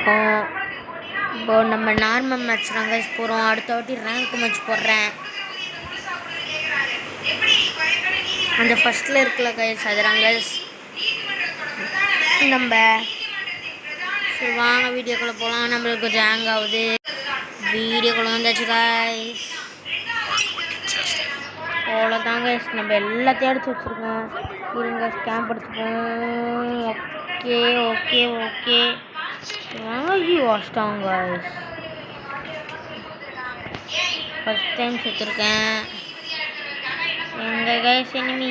இருக்கோம். இப்போது நம்ம நார்மல் மேட்ச் தான் கைஸ் போகிறோம். அடுத்த வாட்டி ரேங்க் மேட்ச் போடுறேன். அந்த ஃபஸ்ட்டில் இருக்குல்ல கைஸ் அதுதான் கைஸ் நம்ம. சரி வாங்க வீடியோக்குள்ளே போகலாம். நம்மளுக்கு கொஞ்சம் ஹேங் ஆகுது. வீடியோக்குள்ளே வந்தாச்சு கைஸ். அவ்வளோதான் கைஸ், நம்ம எல்லாத்தையும் அடிச்சு வச்சுருக்கோம். இருங்க ஸ்கேம் படிச்சுப்போம். ஓகே ஓகே ஓகே வாங்கி வாஷ்டாங்க கைஸ். ஃபஸ்ட் டைம் செத்துருக்கேன். எங்க கைஸ் எனிமி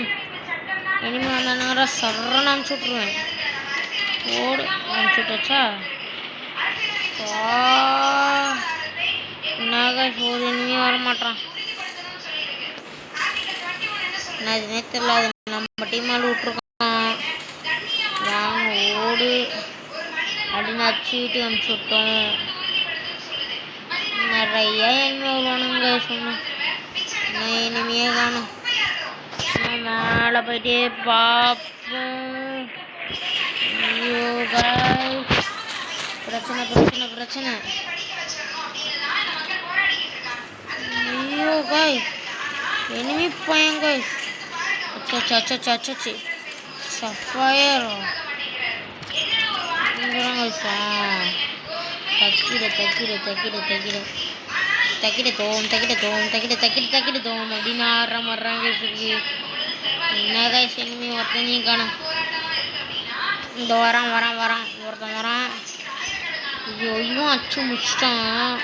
வந்தானுங்கிற சர்றன்னு அனுப்பிச்சி விட்ருவேன். ஓடு அனுப்பிச்சி விட்டாச்சா? என்ன கைஸ் ஒரு எனிமியும் வரமாட்டான். நான் இதுனே தெரியல. அது நம்ம டீம் மேலே விட்ருக்கோம். வாங்க ஓடு அப்படின்னு அடிச்சுட்டு அனுப்பிச்சி விட்டோம். நிறைய எனிமி வருவானுங்க சொன்னோம். நான் இனிமையே காணும். மேலே போயிட்டே பார்ப்போம். ஐயோ கைஸ் பிரச்சனை பிரச்சனை பிரச்சனை. ஐயோ கைஸ் எனிமி பையன் கைஸ். அச்சாச்சு சஃபயர் தக்கிட தோம் அப்படின்னு ஆடுறாங்க. என்ன கைஸ் எனிமி ஒருத்தனையும் காணும். இந்த வரான் ஒருத்தன் வரான். ஐயோ இவன் அச்சு முடிச்சிட்டான்.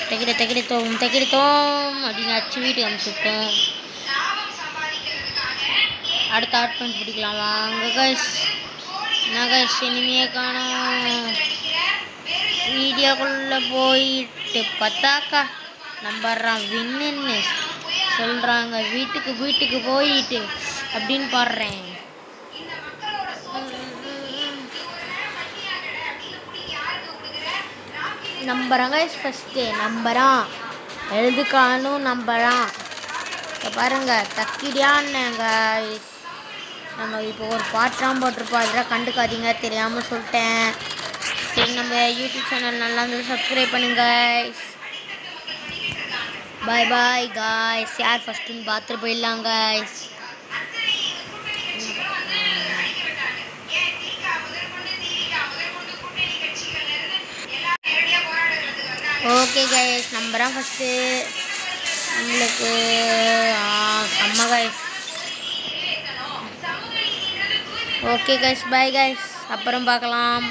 தக்கிட தோம் அப்படின்னு அச்சு வீட்டுக்கு அனுப்பிச்சுட்டோம். அடுத்த ஆட் பாயிண்ட் பிடிக்கலாம் வாங்க கைஸ். என்ன கைஸ் எனிமையே காணும். வீடியோக்குள்ளே போயிட்டு பார்த்தாக்கா நம்பறான் வின்னு சொல்கிறாங்க. வீட்டுக்கு போயிட்டு அப்படின்னு பாடுறேன். நம்புறாங்க ஃபஸ்ட்டு நம்பறான் எழுதுக்கானும் நம்பறான். இப்போ பாருங்கள் தக்கிடியான்னு கைஸ். நம்ம இப்போ ஒரு பாட்டாம் போட்டிருப்போம். அதெல்லாம் கண்டுக்காதீங்க, தெரியாமல் சொல்லிட்டேன். சரி நம்ம யூடியூப் சேனல் நல்லா இருந்தது சப்ஸ்கிரைப் பண்ணுங்க கைஸ். பாய் பாய் கைஸ். யார் ஃபஸ்ட்டுன்னு பார்த்துட்டு போயிடலாம் கைஸ். ஓகே கைஸ் நம்புறேன் ஃபஸ்ட்டு நம்மளுக்கு செம்ம guys. Okay guys bye guys, அப்புறம் பார்க்கலாம்.